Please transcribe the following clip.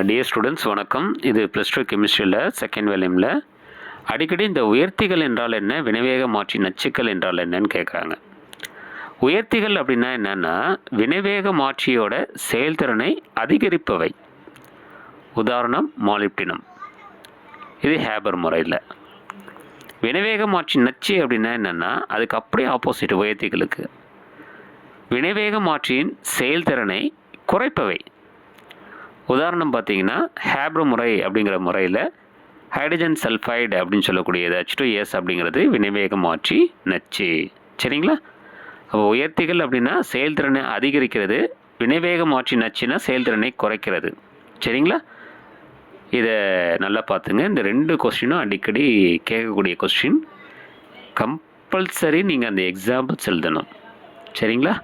Dear students வணக்கம். இது +2 கெமிஸ்ட்ரியில் second வேல்யூமில் அடிக்கடி இந்த உயர்த்திகள் என்றால் என்ன, வினைவேக மாற்றி நச்சுக்கள் என்றால் என்னன்னு கேட்குறாங்க. உயர்த்திகள் அப்படின்னா என்னென்னா வினைவேக மாற்றியோட செயல்திறனை அதிகரிப்பவை. உதாரணம் மாலிப்டினம். இது ஹேபர் முறையில். வினைவேக மாற்றி நச்சு அப்படின்னா என்னென்னா அதுக்கு அப்படியே ஆப்போசிட் உயர்த்திகளுக்கு. வினைவேக மாற்றியின் செயல்திறனை குறைப்பவை. உதாரணம் பார்த்தீங்கன்னா ஹேபர் முறை அப்படிங்கிற முறையில் ஹைட்ரஜன் சல்ஃபைடு அப்படின்னு சொல்லக்கூடியது H2S அப்படிங்கிறது வினைவேக மாற்றி நச்சு. சரிங்களா? அப்போ உயர்த்திகள் அப்படின்னா செயல்திறனை அதிகரிக்கிறது, வினைவேக மாற்றி நச்சுன்னா செயல்திறனை குறைக்கிறது. சரிங்களா? இதை நல்லா பார்த்துங்க. இந்த 2 கொஸ்டினும் அடிக்கடி கேட்கக்கூடிய கொஸ்டின். கம்பல்சரி நீங்கள் அந்த எக்ஸாம்பிள்ஸ் எழுதணும். சரிங்களா?